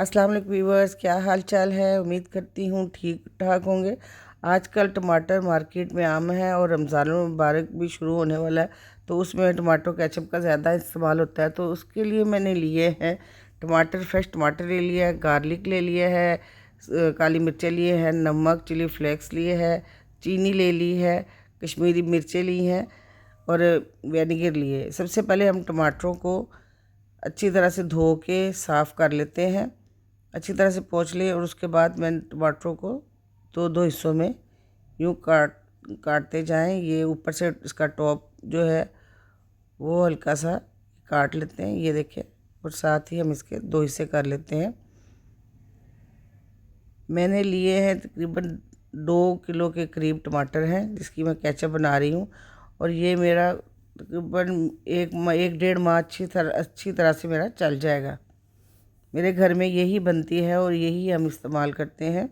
अस्सलाम वालेकुम व्यूअर्स, क्या हाल चाल है। उम्मीद करती हूँ ठीक ठाक होंगे। आजकल टमाटर मार्केट में आम है और रमज़ान मुबारक भी शुरू होने वाला है, तो उसमें टमाटो केचप का ज़्यादा इस्तेमाल होता है। तो उसके लिए मैंने लिए हैं टमाटर, फ्रेश टमाटर ले लिया है, गार्लिक ले लिया है, काली मिर्चें लिए हैं, नमक, चिली फ्लेक्स लिए है, चीनी ले ली है, कश्मीरी मिर्चें ली हैं और विनेगर लिए। सबसे पहले हम टमाटरों को अच्छी तरह से धो के साफ़ कर लेते हैं, अच्छी तरह से पोंछ लिए। और उसके बाद मैंने टमाटरों को दो दो हिस्सों में यूँ काटते जाएं। ये ऊपर से इसका टॉप जो है वो हल्का सा काट लेते हैं, ये देखिए। और साथ ही हम इसके दो हिस्से कर लेते हैं। मैंने लिए हैं तकरीबन 2 किलो के करीब टमाटर हैं, जिसकी मैं केचप बना रही हूँ। और ये मेरा तकरीबन एक डेढ़ माह अच्छी तरह से मेरा चल जाएगा। मेरे घर में यही बनती है और यही हम इस्तेमाल करते हैं।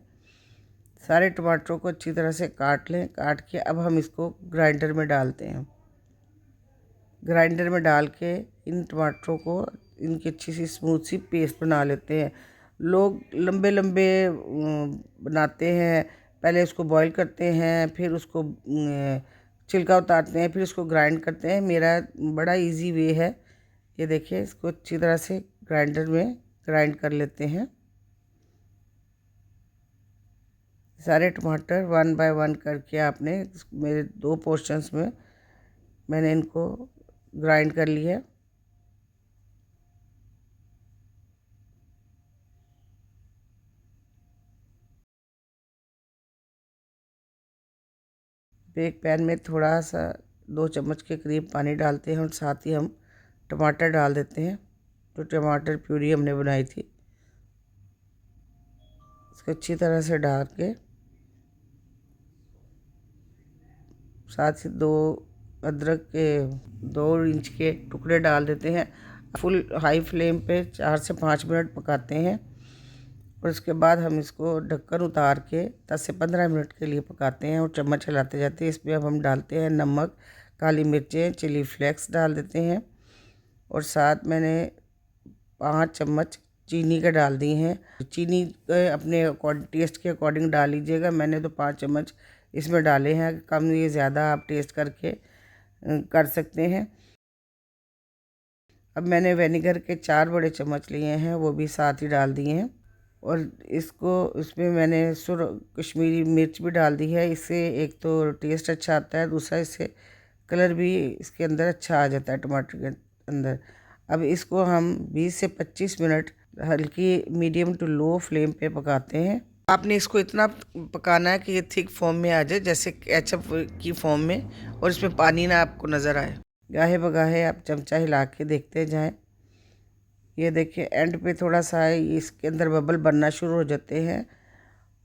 सारे टमाटरों को अच्छी तरह से काट लें। काट के अब हम इसको ग्राइंडर में डालते हैं। ग्राइंडर में डाल के इन टमाटरों को इनकी अच्छी सी स्मूथ सी पेस्ट बना लेते हैं। लोग लंबे लंबे बनाते हैं, पहले उसको बॉईल करते हैं, फिर उसको छिलका उतारते हैं, फिर उसको ग्राइंड करते हैं। मेरा बड़ा इजी वे है। ये देखिए, इसको अच्छी तरह से ग्राइंडर में ग्राइंड कर लेते हैं। सारे टमाटर 1 बाय 1 करके आपने मेरे 2 पोर्शंस में मैंने इनको ग्राइंड कर लिया है। एक पैन में थोड़ा सा 2 चम्मच के करीब पानी डालते हैं और साथ ही हम टमाटर डाल देते हैं। जो टमाटर प्यूरी हमने बनाई थी, इसको अच्छी तरह से डाल के साथ ही 2 अदरक के 2 इंच के टुकड़े डाल देते हैं। फुल हाई फ्लेम पे 4 से 5 मिनट पकाते हैं और उसके बाद हम इसको ढक्कन उतार के 10 से 15 मिनट के लिए पकाते हैं और चम्मच हिलाते जाते हैं। इसमें अब हम डालते हैं नमक, काली मिर्चें, चिली फ्लेक्स डाल देते हैं और साथ मैंने 5 चम्मच चीनी का डाल दी हैं। चीनी अपने टेस्ट के अकॉर्डिंग डाल लीजिएगा। मैंने तो 5 चम्मच इसमें डाले हैं, कम ये ज़्यादा आप टेस्ट करके कर सकते हैं। अब मैंने विनेगर के 4 बड़े चम्मच लिए हैं, वो भी साथ ही डाल दिए हैं। और इसमें मैंने कश्मीरी मिर्च भी डाल दी है। इससे एक तो टेस्ट अच्छा आता है, दूसरा इससे कलर भी इसके अंदर अच्छा आ जाता है टमाटर के अंदर। अब इसको हम 20 से 25 मिनट हल्की मीडियम टू लो फ्लेम पे पकाते हैं। आपने इसको इतना पकाना है कि ये थिक फॉर्म में आ जाए, जैसे केचप की फॉर्म में, और इसमें पानी ना आपको नज़र आए। गाहे बगाहे आप चमचा हिला के देखते जाएं। ये देखिए, एंड पे थोड़ा सा इसके अंदर बबल बनना शुरू हो जाते हैं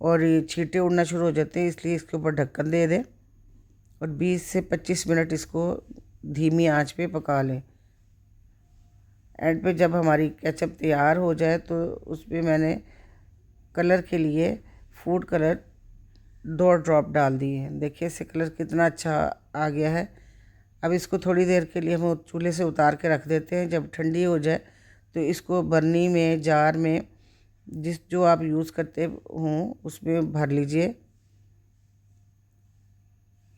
और ये छींटे उड़ना शुरू हो जाते हैं, इसलिए इसके ऊपर ढक्कन दे दें और 20 से 25 मिनट इसको धीमी आंच पे पका लें। एंड पे जब हमारी केचप तैयार हो जाए तो उसमें मैंने कलर के लिए फूड कलर 2 ड्रॉप डाल दिए हैं। देखिए, इससे कलर कितना अच्छा आ गया है। अब इसको थोड़ी देर के लिए हम चूल्हे से उतार के रख देते हैं। जब ठंडी हो जाए तो इसको बर्नी में, जार में, जो आप यूज़ करते हों उसमें भर लीजिए।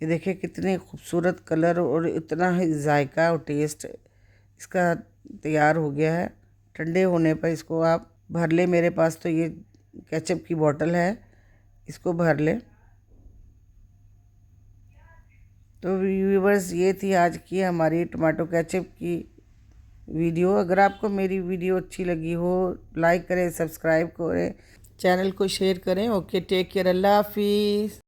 ये देखिए कितनी खूबसूरत कलर और इतना ही जायका और टेस्ट इसका तैयार हो गया है। ठंडे होने पर इसको आप भर ले। मेरे पास तो ये केचप की बोतल है, इसको भर ले। तो व्यूवर्स, ये थी आज की हमारी टमाटो केचप की वीडियो। अगर आपको मेरी वीडियो अच्छी लगी हो, लाइक करें, सब्सक्राइब करें, चैनल को शेयर करें। ओके, टेक केयर, अल्लाह हाफिज़।